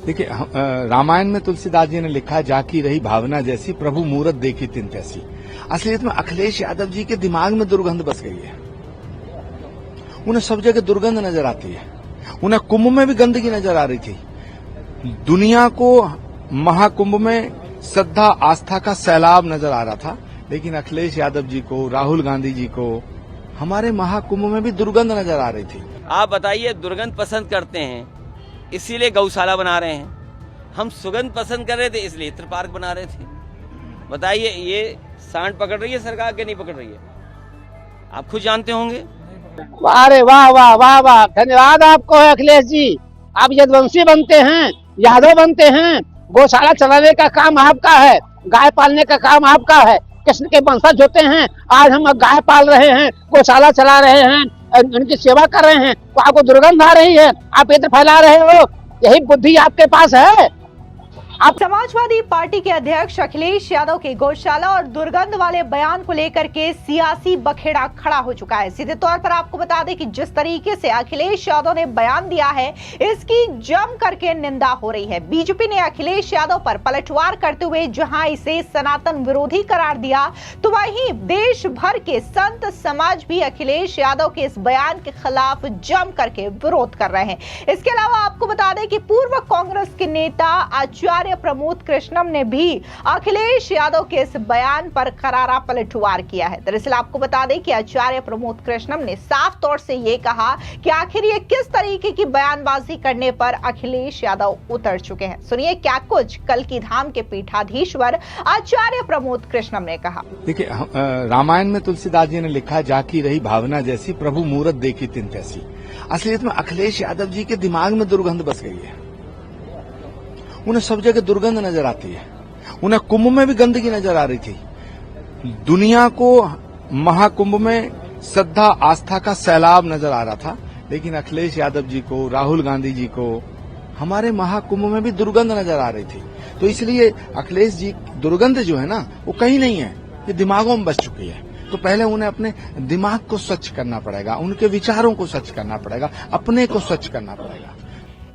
देखिए, रामायण में तुलसीदास जी ने लिखा है, जाकी रही भावना जैसी, प्रभु मूरत देखी तिन तैसी। असलियत में अखिलेश यादव जी के दिमाग में दुर्गंध बस गई है। उन्हें सब जगह दुर्गंध नजर आती है। उन्हें कुंभ में भी गंदगी नजर आ रही थी। दुनिया को महाकुंभ में श्रद्धा आस्था का सैलाब नजर आ रहा था, लेकिन अखिलेश यादव जी को, राहुल गांधी जी को हमारे महाकुंभ में भी दुर्गंध नजर आ रही थी। आप बताइए, दुर्गंध पसंद करते हैं इसीलिए गौशाला बना रहे हैं। हम सुगंध पसंद कर रहे थे इसलिए इत्र पार्क बना रहे थे। बताइए, ये सांड पकड़ रही है सरकार के नहीं पकड़ रही है? आप खुद जानते होंगे। अरे वाह वाह वाह वाह, धन्यवाद आपको है अखिलेश जी। आप यदुवंशी बनते हैं, यादव बनते हैं। गौशाला चलाने का काम आपका है, गाय पालने का काम आपका है। कृष्ण के वंशज होते हैं, आज हम गाय पाल रहे हैं, गौशाला चला रहे हैं, उनकी सेवा कर रहे हैं, तो आपको दुर्गंध आ रही है, आप इत्र फैला रहे हो। यही बुद्धि आपके पास है। अब समाजवादी पार्टी के अध्यक्ष अखिलेश यादव के गौशाला और दुर्गंध वाले बयान को लेकर के सियासी बखेड़ा खड़ा हो चुका है। सीधे तौर पर आपको बता दें कि जिस तरीके से अखिलेश यादव ने बयान दिया है, इसकी जम करके निंदा हो रही है। बीजेपी ने अखिलेश यादव पर पलटवार करते हुए जहां इसे सनातन विरोधी करार दिया, तो वहीं देश भर के संत समाज भी अखिलेश यादव के इस बयान के खिलाफ जम करके विरोध कर रहे हैं। इसके अलावा आपको बता दें कि पूर्व कांग्रेस के नेता आचार्य प्रमोद कृष्णम ने भी अखिलेश यादव के इस बयान पर करारा पलटवार किया है। दरअसल आपको बता दें कि आचार्य प्रमोद कृष्णम ने साफ तौर से ये कहा कि आखिर ये किस तरीके की बयानबाजी करने पर अखिलेश यादव उतर चुके हैं। सुनिए क्या कुछ कल की धाम के पीठाधीश्वर आचार्य प्रमोद कृष्णम ने कहा। देखिए, रामायण में तुलसीदास जी ने लिखा है, जाकी रही भावना जैसी, प्रभु मूरत देखी तिन तैसी। असलियत में अखिलेश यादव जी के दिमाग में दुर्गंध बस गई है। उन्हें सब जगह दुर्गंध नजर आती है। उन्हें कुंभ में भी गंदगी नजर आ रही थी। दुनिया को महाकुंभ में श्रद्धा आस्था का सैलाब नजर आ रहा था, लेकिन अखिलेश यादव जी को, राहुल गांधी जी को हमारे महाकुंभ में भी दुर्गंध नजर आ रही थी। तो इसलिए अखिलेश जी दुर्गंध जो है ना, वो कहीं नहीं है, ये दिमागों में बस चुकी है। तो पहले उन्हें अपने दिमाग को स्वच्छ करना पड़ेगा, उनके विचारों को स्वच्छ करना पड़ेगा, अपने को स्वच्छ करना पड़ेगा।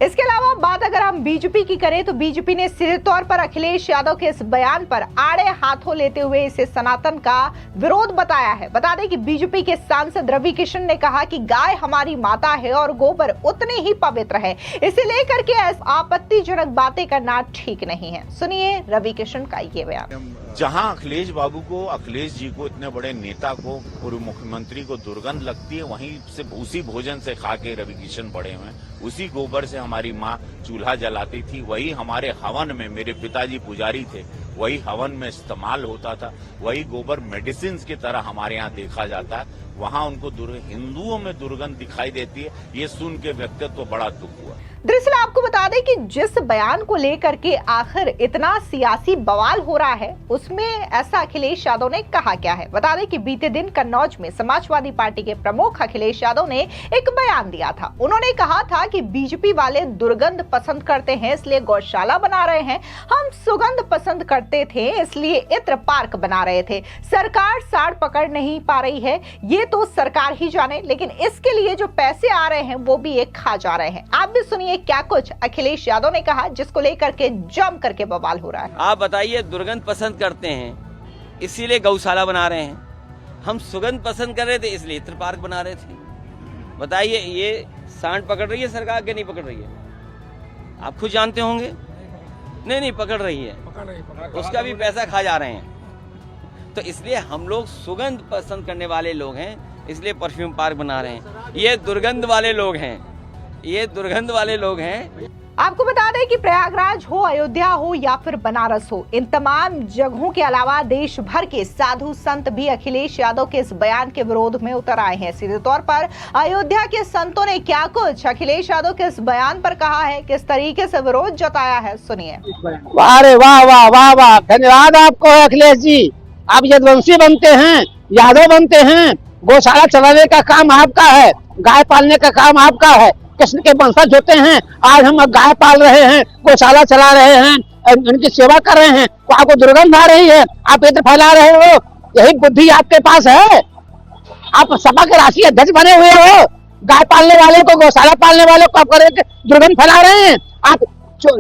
इसके अलावा बात अगर हम बीजेपी की करें तो बीजेपी ने सीधे तौर पर अखिलेश यादव के इस बयान पर आड़े हाथों लेते हुए इसे सनातन का विरोध बताया है। बता दें कि बीजेपी के सांसद रवि किशन ने कहा कि गाय हमारी माता है और गोबर उतने ही पवित्र है, इसे लेकर के आपत्तिजनक बातें करना ठीक नहीं है। सुनिए रवि किशन का ये बयान। जहां अखिलेश बाबू को, अखिलेश जी को, इतने बड़े नेता को, पूर्व मुख्यमंत्री को दुर्गंध लगती है, वहीं से उसी भोजन से खा के रवि किशन बड़े हुए, उसी गोबर से हमारी माँ चूल्हा जलाती थी, वही हमारे हवन में, मेरे पिताजी पुजारी थे, वही हवन में इस्तेमाल होता था, वही गोबर मेडिसिन की तरह हमारे यहाँ देखा जाता है। वहाँ उनको हिंदुओं में दुर्गंध दिखाई देती है। ये सुन के व्यक्तित्व बड़ा दुख हुआ। दरअसल आपको बता दें कि जिस बयान को लेकर के आखिर इतना सियासी बवाल हो रहा है, उसमें ऐसा अखिलेश यादव ने कहा क्या है। बता दें कि बीते दिन कन्नौज में समाजवादी पार्टी के प्रमुख अखिलेश यादव ने एक बयान दिया था। उन्होंने कहा था कि बीजेपी वाले दुर्गंध पसंद करते हैं इसलिए गौशाला बना रहे हैं, हम सुगंध पसंद करते थे इसलिए इत्र पार्क बना रहे थे। सरकार साड़ पकड़ नहीं पा रही है, ये तो सरकार ही जाने, लेकिन इसके लिए जो पैसे आ रहे हैं वो भी ये खा जा रहे हैं। आप भी सुनिए क्या कुछ अखिलेश यादव ने कहा, जिसको लेकर के जम करके बवाल हो रहा है। आप बताइए, दुर्गंध पसंद करते हैं इसीलिए गौशाला बना रहे हैं, हम सुगंध पसंद कर रहे थे इसलिए इत्र पार्क बना रहे थे। बताइए, ये सांड पकड़ रही है सरकार के नहीं पकड़ रही है? आप खुद जानते होंगे। नहीं पकड़ रही है, उसका भी पैसा खा जा रहे हैं। तो इसलिए हम लोग सुगंध पसंद करने वाले लोग हैं, इसलिए परफ्यूम पार्क बना रहे हैं। ये दुर्गंध वाले लोग हैं, ये दुर्गंध वाले लोग हैं। आपको बता दें कि प्रयागराज हो, अयोध्या हो या फिर बनारस हो, इन तमाम जगहों के अलावा देश भर के साधु संत भी अखिलेश यादव के इस बयान के विरोध में उतर आए हैं। सीधे तौर पर अयोध्या के संतों ने क्या कुछ अखिलेश यादव के इस बयान पर कहा है, किस तरीके से विरोध जताया है, सुनिए। अरे वाह वाह वाह वाह, धन्यवाद आपको है अखिलेश जी। आप यदुवंशी बनते हैं, यादव बनते हैं, गौशाला चलाने का काम आपका है, गाय पालने का काम आपका है। कृष्ण के वंशज होते हैं, आज हम गाय पाल रहे हैं, गौशाला चला रहे हैं, उनकी सेवा कर रहे हैं, तो आपको दुर्गंध आ रही है, आप इत्र फैला रहे हो। यही बुद्धि आपके पास है। आप सपा के राष्ट्रीय अध्यक्ष बने हुए हो, गाय पालने वाले को, गौशाला पालने वाले को आप दुर्गंध फैला रहे हैं। आप जो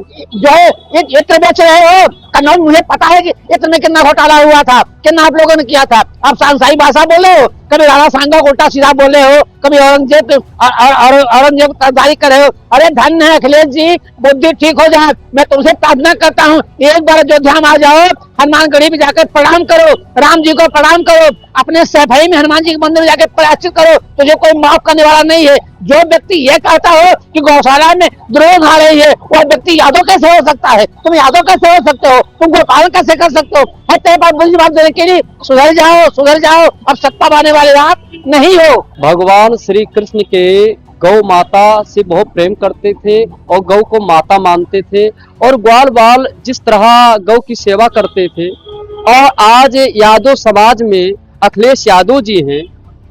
है इत्र बेच रहे हो कन्नौज, मुझे पता है कि इतने कितना घोटाला हुआ था, कितना आप लोगों ने किया था। आप सांसाई भाषा बोले हो, कभी राणा सांगा को उल्टा सीधा बोले हो, कभी औरंगजेब तारीफ करे हो। अरे धन्य है अखिलेश जी, बुद्धि ठीक हो जाए। मैं तुमसे प्रार्थना करता हूँ, एक बार अयोध्या में आ जाओ, हनुमानगढ़ी में जाकर प्रणाम करो, राम जी को प्रणाम करो, अपने सफाई में हनुमान जी के मंदिर में जाकर प्रायश्चित करो, तुझे कोई माफ करने वाला नहीं है। जो व्यक्ति ये कहता हो कि गौशाला में द्रोह आ रही है, वह व्यक्ति यादव कैसे हो सकता है? तुम यादव कैसे हो सकते हो? तुम गोपालन कैसे कर सकते हो? है तेरे पास बुरी बात देने के लिए? सुधर जाओ, सुधर जाओ, अब सत्ता पाने वाले आप नहीं हो। भगवान श्री कृष्ण के गौ माता से बहुत प्रेम करते थे और गौ को माता मानते थे, और ग्वाल बाल जिस तरह गौ की सेवा करते थे। और आज यादव समाज में अखिलेश यादव जी हैं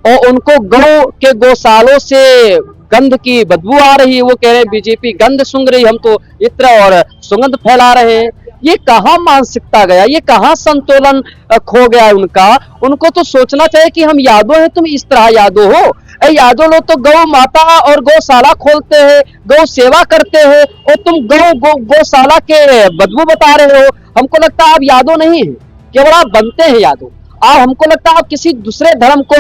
और उनको गौ के गौशालों से गंध की बदबू आ रही है। वो कह रहे हैं बीजेपी गंध सूंघ रही, हम तो इत्र और सुगंध फैला रहे हैं। ये कहाँ मानसिकता गया, ये कहाँ संतुलन खो गया उनका। उनको तो सोचना चाहिए कि हम यादव हैं, तुम इस तरह यादव हो। यादव लोग तो गौ माता और गौशाला खोलते हैं, गौ सेवा करते हैं, और तुम गौशाला के बदबू बता रहे हो। हमको लगता है आप यादव नहीं है, केवल आप बनते हैं यादव। आप, हमको लगता है आप किसी दूसरे धर्म को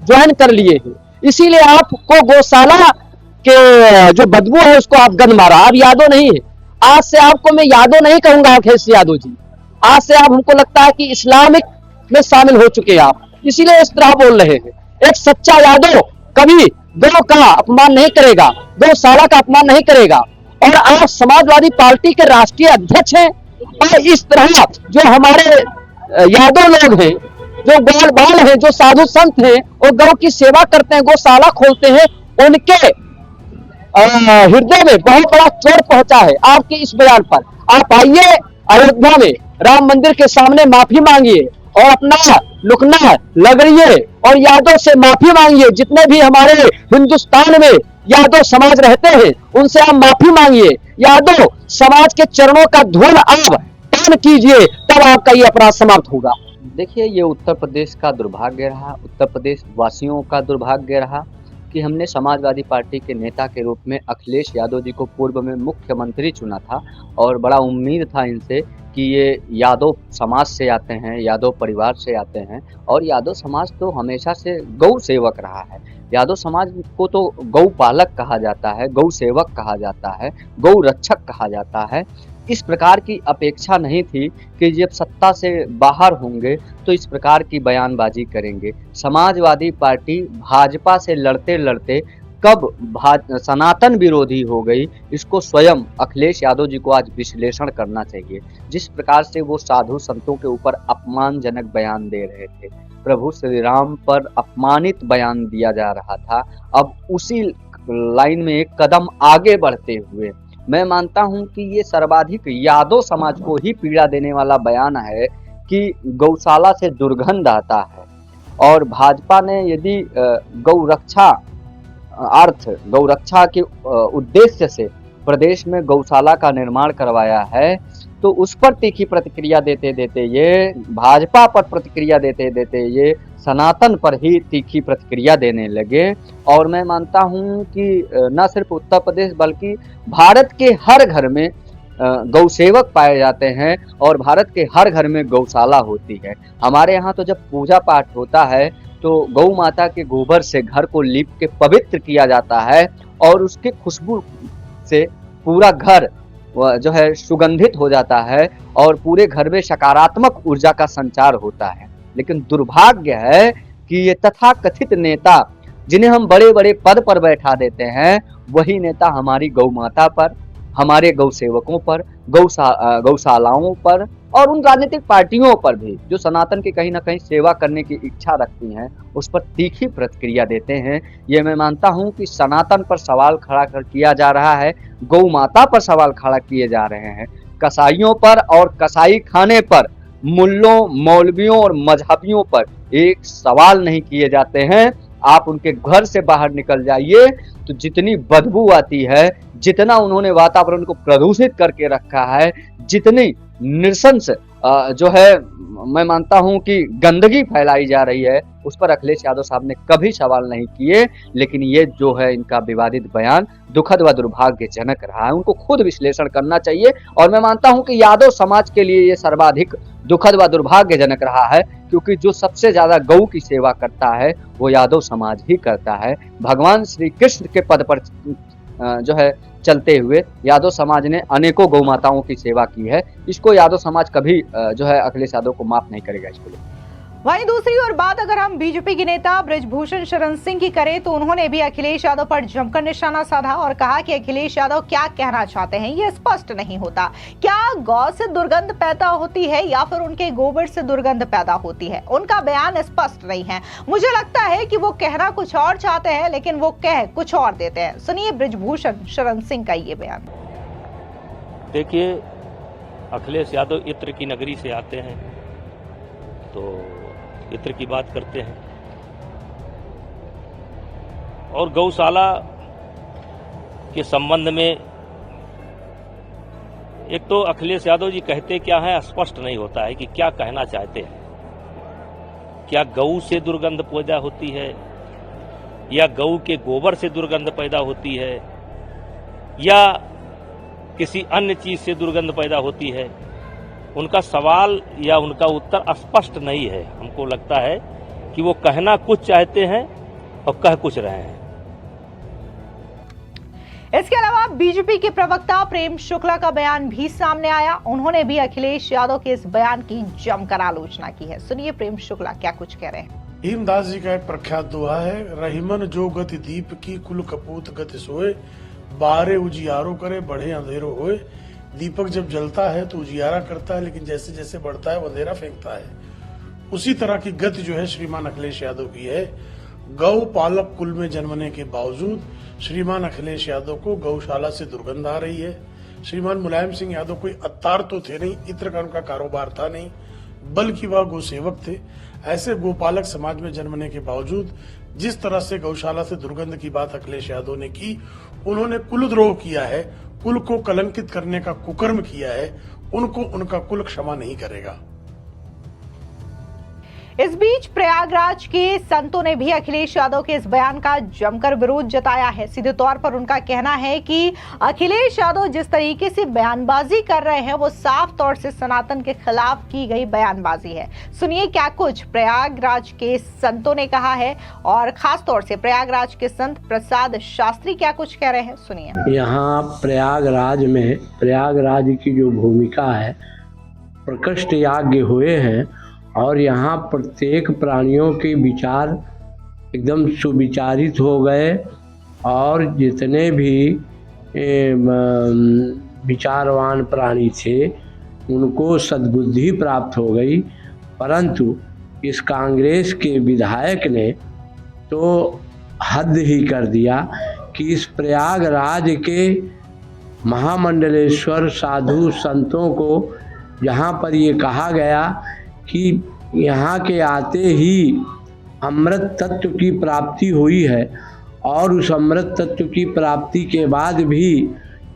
ज्वाइन कर लिए हैं, इसीलिए आपको गौशाला के जो बदबू है उसको आप गंध मारा। आप यादव नहीं है। आज से आपको मैं यादव नहीं कहूंगा अखिलेश यादव जी। आज से आप, हमको लगता है कि इस्लामिक में शामिल हो चुके हैं आप, इसीलिए इस तरह बोल रहे हैं। एक सच्चा यादव कभी गौ का अपमान नहीं करेगा, गौशाला का अपमान नहीं करेगा। और आप समाजवादी पार्टी के राष्ट्रीय अध्यक्ष हैं, और इस तरह जो हमारे यादव लोग हैं, जो ग्वाल बाल हैं, जो साधु संत हैं और गौ की सेवा करते हैं, गौशाला खोलते हैं, उनके हृदय में बहुत बड़ा चोट पहुंचा है आपके इस बयान पर। आप आइए अयोध्या में राम मंदिर के सामने माफी मांगिए और अपना लुकना लगड़िए और यादव से माफी मांगिए। जितने भी हमारे हिंदुस्तान में यादव समाज रहते हैं उनसे आप माफी मांगिए। यादव समाज के चरणों का धूल आप पान कीजिए, तब आपका ये अपराध समाप्त होगा। देखिए, ये उत्तर प्रदेश का दुर्भाग्य रहा, उत्तर प्रदेश वासियों का दुर्भाग्य रहा कि हमने समाजवादी पार्टी के नेता के रूप में अखिलेश यादव जी को पूर्व में मुख्यमंत्री चुना था, और बड़ा उम्मीद था इनसे कि ये यादव समाज से आते हैं, यादव परिवार से आते हैं। और यादव समाज तो हमेशा से गौ सेवक रहा है। यादव समाज को तो गौ पालक कहा जाता है, गौ सेवक कहा जाता है, गौ रक्षक कहा जाता है। इस प्रकार की अपेक्षा नहीं थी कि जब सत्ता से बाहर होंगे तो इस प्रकार की बयानबाजी करेंगे। समाजवादी पार्टी भाजपा से लड़ते लड़ते कब सनातन विरोधी हो गई, इसको स्वयं अखिलेश यादव जी को आज विश्लेषण करना चाहिए। जिस प्रकार से वो साधु संतों के ऊपर अपमानजनक बयान दे रहे थे, प्रभु श्री राम पर अपमानित बयान दिया जा रहा था, अब उसी लाइन में एक कदम आगे बढ़ते हुए मैं मानता हूं कि ये सर्वाधिक यादव समाज को ही पीड़ा देने वाला बयान है कि गौशाला से दुर्गंध आता है। और भाजपा ने यदि गौरक्षा के उद्देश्य से प्रदेश में गौशाला का निर्माण करवाया है, तो उस पर तीखी प्रतिक्रिया देते देते ये भाजपा पर प्रतिक्रिया देते देते ये सनातन पर ही तीखी प्रतिक्रिया देने लगे। और मैं मानता हूं कि न सिर्फ उत्तर प्रदेश बल्कि भारत के हर घर में गौसेवक पाए जाते हैं और भारत के हर घर में गौशाला होती है। हमारे यहाँ तो जब पूजा पाठ होता है तो गौ माता के गोबर से घर को लीप के पवित्र किया जाता है और उसकी खुशबू से पूरा घर जो है सुगंधित हो जाता है और पूरे घर में सकारात्मक ऊर्जा का संचार होता है। लेकिन दुर्भाग्य है कि ये तथाकथित नेता जिन्हें हम बड़े बड़े पद पर बैठा देते हैं, वही नेता हमारी गौ माता पर, हमारे गौ सेवकों पर, गौशालाओं पर और उन राजनीतिक पार्टियों पर भी जो सनातन की कहीं ना कहीं सेवा करने की इच्छा रखती हैं, उस पर तीखी प्रतिक्रिया देते हैं। ये मैं मानता हूं कि सनातन पर सवाल खड़ा किया जा रहा है, गौ माता पर सवाल खड़ा किए जा रहे हैं, कसाईयों पर और कसाई खाने पर, मुल्लों, मौलवियों और मजहबियों पर एक सवाल नहीं किए जाते हैं। आप उनके घर से बाहर निकल जाइए तो जितनी बदबू आती है, जितना उन्होंने वातावरण को प्रदूषित करके रखा है, जितनी नृशंस जो है मैं मानता हूं कि गंदगी फैलाई जा रही है, उस पर अखिलेश यादव साहब ने कभी सवाल नहीं किए। लेकिन ये जो है इनका विवादित बयान दुखद व दुर्भाग्यजनक रहा है, उनको खुद विश्लेषण करना चाहिए। और मैं मानता हूं कि यादव समाज के लिए ये सर्वाधिक दुखद व दुर्भाग्यजनक रहा है, क्योंकि जो सबसे ज्यादा गौ की सेवा करता है वो यादव समाज ही करता है। भगवान श्री कृष्ण के पद पर जो है चलते हुए यादव समाज ने अनेकों गौ माताओं की सेवा की है। इसको यादव समाज कभी जो है अखिलेश यादव को माफ नहीं करेगा इसको। वहीं दूसरी ओर बात अगर हम बीजेपी के नेता बृजभूषण शरण सिंह की करें तो उन्होंने भी अखिलेश यादव पर जमकर निशाना साधा और कहा कि अखिलेश यादव क्या कहना चाहते हैं ये स्पष्ट नहीं होता। क्या गौ से दुर्गंध पैदा होती है या फिर उनके गोबर से दुर्गंध पैदा होती है, उनका बयान स्पष्ट नहीं है। मुझे लगता है कि वो कहना कुछ और चाहते हैं लेकिन वो कह कुछ और देते हैं। सुनिए बृजभूषण शरण सिंह का ये बयान। देखिए, अखिलेश यादव इत्र की नगरी से आते हैं तो इत्र की बात करते हैं, और गौशाला के संबंध में एक तो अखिलेश यादव जी कहते क्या है स्पष्ट नहीं होता है कि क्या कहना चाहते हैं। क्या गऊ से दुर्गंध पैदा होती है या गऊ के गोबर से दुर्गंध पैदा होती है या किसी अन्य चीज से दुर्गंध पैदा होती है। उनका सवाल या उनका उत्तर स्पष्ट नहीं है। हमको लगता है कि वो कहना कुछ चाहते हैं और कह कुछ रहे हैं। इसके अलावा बीजेपी के प्रवक्ता प्रेम शुक्ला का बयान भी सामने आया। उन्होंने भी अखिलेश यादव के इस बयान की जमकर आलोचना की है। सुनिए प्रेम शुक्ला क्या कुछ कह रहे हैं। भीमदास जी का एक प्रख्यात दोहा है, रहीमन जो गति दीप की कुल कपूत गति सोए, बारे उजियारो करे बढ़े अंधेरो होए। दीपक जब जलता है तो उजियारा करता है, लेकिन जैसे जैसे बढ़ता है वो अंधेरा फेंकता है। उसी तरह की गति जो है श्रीमान अखिलेश यादव की है। गौ पालक कुल में जन्मने के बावजूद श्रीमान अखिलेश यादव को गौशाला से दुर्गंध आ रही है। श्रीमान मुलायम सिंह यादव कोई अत्तार तो थे नहीं, इत्र का उनका कारोबार था नहीं, बल्कि वह गौसेवक थे। ऐसे गोपालक समाज में जन्मने के बावजूद जिस तरह से गौशाला से दुर्गंध की बात अखिलेश यादव ने की, उन्होंने कुलद्रोह किया है, कुल को कलंकित करने का कुकर्म किया है। उनको उनका कुल क्षमा नहीं करेगा। इस बीच प्रयागराज के संतों ने भी अखिलेश यादव के इस बयान का जमकर विरोध जताया है। सीधे तौर पर उनका कहना है कि अखिलेश यादव जिस तरीके से बयानबाजी कर रहे हैं वो साफ तौर से सनातन के खिलाफ की गई बयानबाजी है। सुनिए क्या कुछ प्रयागराज के संतों ने कहा है और खास तौर से प्रयागराज के संत प्रसाद शास्त्री क्या कुछ कह रहे हैं, सुनिए। यहाँ प्रयागराज में प्रयागराज की जो भूमिका है, प्रकृष्ट याज्ञ हुए हैं और यहाँ प्रत्येक प्राणियों के विचार एकदम सुविचारित हो गए और जितने भी विचारवान प्राणी थे उनको सद्बुद्धि प्राप्त हो गई। परंतु इस कांग्रेस के विधायक ने तो हद ही कर दिया कि इस प्रयागराज के महामंडलेश्वर साधु संतों को जहाँ पर ये कहा गया कि यहाँ के आते ही अमृत तत्व की प्राप्ति हुई है और उस अमृत तत्व की प्राप्ति के बाद भी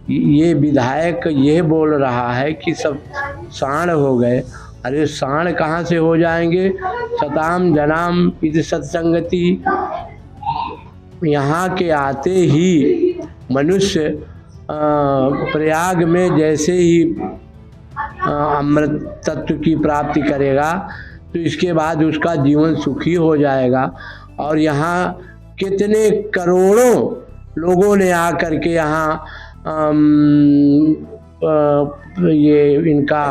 ये विधायक ये बोल रहा है कि सब साण हो गए। अरे साण कहाँ से हो जाएंगे? सताम जनाम इति सत्संगति। यहाँ के आते ही मनुष्य प्रयाग में जैसे ही अमृत तत्व की प्राप्ति करेगा तो इसके बाद उसका जीवन सुखी हो जाएगा। और यहाँ कितने करोड़ों लोगों ने आकर के यहाँ ये इनका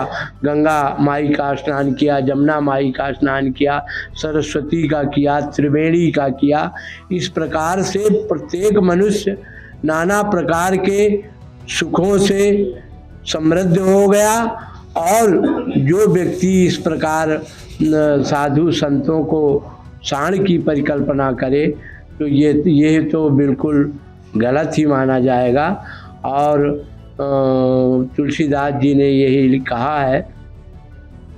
गंगा माई का स्नान किया, जमुना माई का स्नान किया, सरस्वती का किया, त्रिवेणी का किया। इस प्रकार से प्रत्येक मनुष्य नाना प्रकार के सुखों से समृद्ध हो गया। और जो व्यक्ति इस प्रकार साधु संतों को साण की परिकल्पना करे तो ये तो बिल्कुल गलत ही माना जाएगा। और तुलसीदास जी ने यही कहा है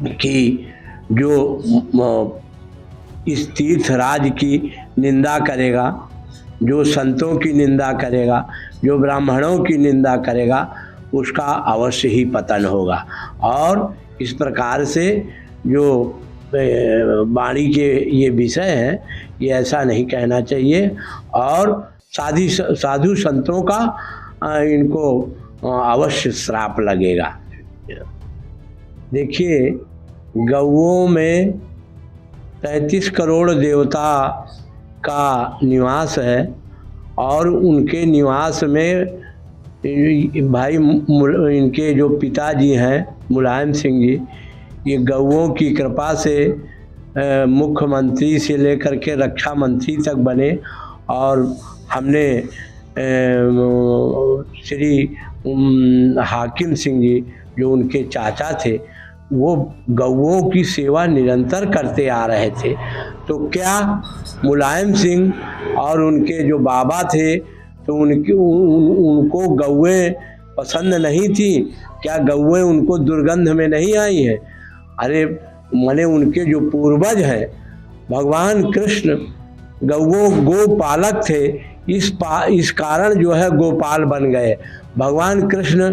कि जो इस तीर्थराज की निंदा करेगा, जो संतों की निंदा करेगा, जो ब्राह्मणों की निंदा करेगा, उसका अवश्य ही पतन होगा। और इस प्रकार से जो वाणी के ये विषय है, ये ऐसा नहीं कहना चाहिए। और साधु संतों का इनको अवश्य श्राप लगेगा। देखिए, गौओं में 33 करोड़ देवता का निवास है और उनके निवास में भाई इनके जो पिताजी हैं मुलायम सिंह जी, ये गौओं की कृपा से मुख्यमंत्री से लेकर के रक्षा मंत्री तक बने। और हमने श्री हाकिम सिंह जी जो उनके चाचा थे, वो गौओं की सेवा निरंतर करते आ रहे थे। तो क्या मुलायम सिंह और उनके जो बाबा थे, तो उनको गौएं पसंद नहीं थी क्या? गौएं उनको दुर्गंध में नहीं आई हैं? अरे माने उनके जो पूर्वज हैं भगवान कृष्ण गोपालक थे, इस कारण जो है गोपाल बन गए। भगवान कृष्ण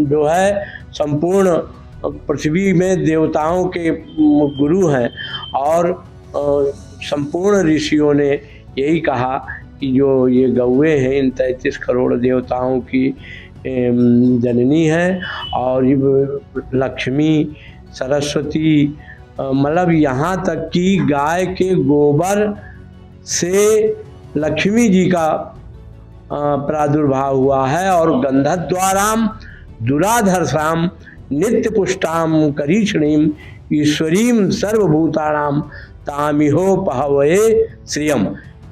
जो है संपूर्ण पृथ्वी में देवताओं के गुरु हैं और संपूर्ण ऋषियों ने यही कहा कि जो ये गौएं हैं इन 33 करोड़ देवताओं की जननी है। और लक्ष्मी सरस्वती, मतलब यहाँ तक कि गाय के गोबर से लक्ष्मी जी का प्रादुर्भाव हुआ है। और गंधद्वाराम दुराधर्षाम नित्य पुष्टाम करीक्षणीम ईश्वरीम सर्वभूतानाम तामिहो पहवे श्रियम।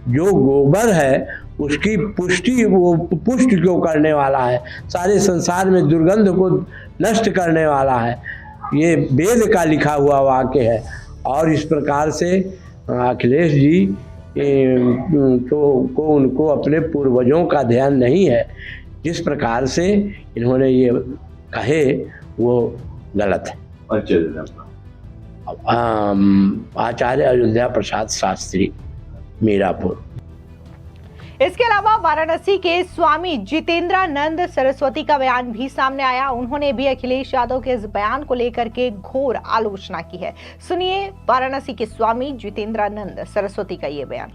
जो गोबर है उसकी पुष्टि, वो पुष्ट क्यों करने वाला है, सारे संसार में दुर्गंध को नष्ट करने वाला है। ये वेद का लिखा हुआ वाक्य है। और इस प्रकार से अखिलेश जी को उनको अपने पूर्वजों का ध्यान नहीं है। जिस प्रकार से इन्होंने ये कहे वो गलत है। आचार्य अयोध्या प्रसाद शास्त्री, मीरापुर। इसके अलावा वाराणसी के स्वामी जितेंद्रानंद सरस्वती का बयान भी सामने आया। उन्होंने भी अखिलेश यादव के इस बयान को लेकर के घोर आलोचना की है। सुनिए वाराणसी के स्वामी जितेंद्रानंद सरस्वती का ये बयान।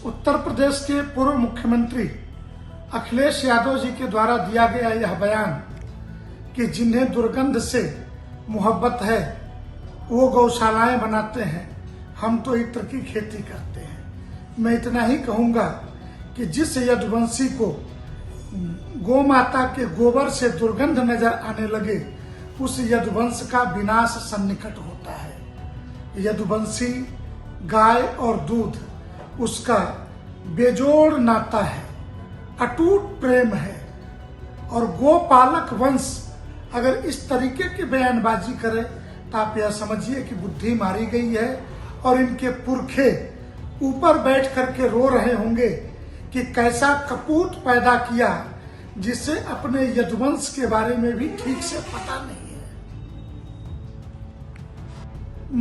उत्तर प्रदेश के पूर्व मुख्यमंत्री अखिलेश यादव जी के द्वारा दिया गया यह बयान कि जिन्हें दुर्गंध से मोहब्बत है वो गौशालाएं बनाते हैं, हम तो इत्र की खेती करते हैं। मैं इतना ही कहूंगा कि जिस यदुवंशी को गौ माता के गोबर से दुर्गंध नजर आने लगे, उस यदुवंश का विनाश सन्निकट होता है। यदुवंशी गाय और दूध उसका बेजोड़ नाता है, अटूट प्रेम है। और गोपालक वंश अगर इस तरीके की बयानबाजी करे तो आप यह समझिए कि बुद्धि मारी गई है। और इनके पुरखे ऊपर बैठ करके रो रहे होंगे कि कैसा कपूत पैदा किया जिसे अपने यदुवंश के बारे में भी ठीक से पता नहीं है।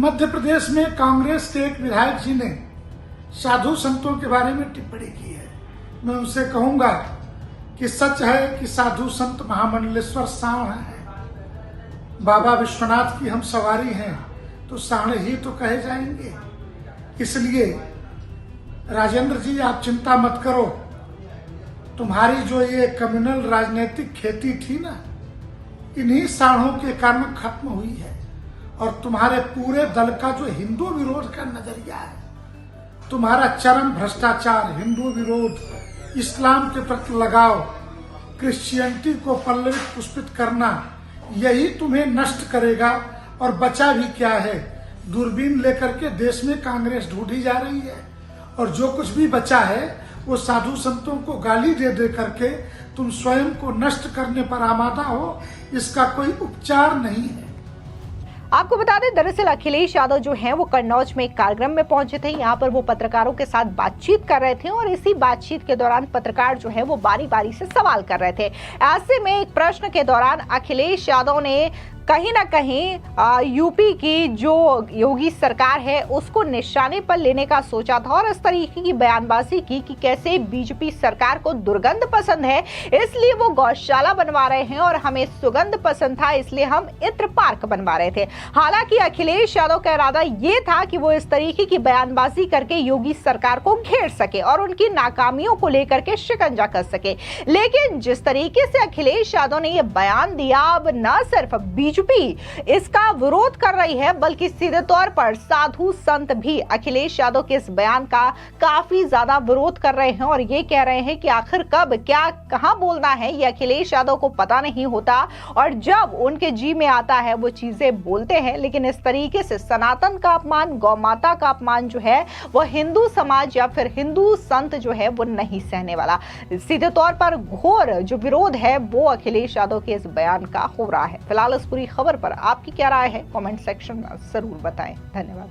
मध्य प्रदेश में कांग्रेस के एक विधायक जी ने साधु संतों के बारे में टिप्पणी की है। मैं उनसे कहूंगा कि सच है कि साधु संत महामंडलेश्वर साण है। बाबा विश्वनाथ की हम सवारी हैं तो साण ही तो कहे जाएंगे। इसलिए राजेंद्र जी आप चिंता मत करो, तुम्हारी जो ये कम्युनल राजनीतिक खेती थी ना, इन्हीं साणों के कारण खत्म हुई है। और तुम्हारे पूरे दल का जो हिंदू विरोध का नजरिया है, तुम्हारा चरम भ्रष्टाचार, हिंदू विरोध, इस्लाम के प्रति लगाव, क्रिश्चियनिटी को पल्लवित पुष्पित करना, यही तुम्हें नष्ट करेगा। और बचा भी क्या है, दूरबीन लेकर के देश में कांग्रेस ढूंढी जा रही है। और जो कुछ भी बचा है वो साधु संतों को गाली दे दे करके तुम स्वयं को नष्ट करने पर आमादा हो। इसका कोई उपचार नहीं है। आपको बता दें, दरअसल अखिलेश यादव जो हैं वो कन्नौज में एक कार्यक्रम में पहुंचे थे। यहाँ पर वो पत्रकारों के साथ बातचीत कर रहे थे और इसी बातचीत के दौरान पत्रकार जो है वो बारी बारी से सवाल कर रहे थे। ऐसे में एक प्रश्न के दौरान अखिलेश यादव ने कहीं ना कहीं यूपी की जो योगी सरकार है उसको निशाने पर लेने का सोचा था और इस तरीके की बयानबाजी की कि कैसे बीजेपी सरकार को दुर्गंध पसंद है, इसलिए वो गौशाला बनवा रहे हैं और हमें सुगंध पसंद था इसलिए हम इत्र पार्क बनवा रहे थे। हालांकि अखिलेश यादव का इरादा ये था कि वो इस तरीके की बयानबाजी करके योगी सरकार को घेर सके और उनकी नाकामियों को लेकर के शिकंजा कर सके। लेकिन जिस तरीके से अखिलेश यादव ने यह बयान दिया, अब न सिर्फ बीजेपी इसका विरोध कर रही है बल्कि सीधे तौर पर साधु संत भी अखिलेश यादव के इस बयान का काफी ज्यादा विरोध कर रहे हैं और ये कह रहे हैं कि आखिर कब क्या कहां बोलना है ये अखिलेश यादव को पता नहीं होता और जब उनके जी में आता है वो चीजें बोलते हैं। लेकिन इस तरीके से सनातन का अपमान, गौ माता का अपमान जो है वो हिंदू समाज या फिर हिंदू संत जो है वो नहीं सहने वाला। सीधे तौर पर घोर जो विरोध है वो अखिलेश यादव के इस बयान का हो रहा है। फिलहाल इस पूरी खबर पर आपकी क्या राय है, कमेंट सेक्शन में जरूर बताएं। धन्यवाद।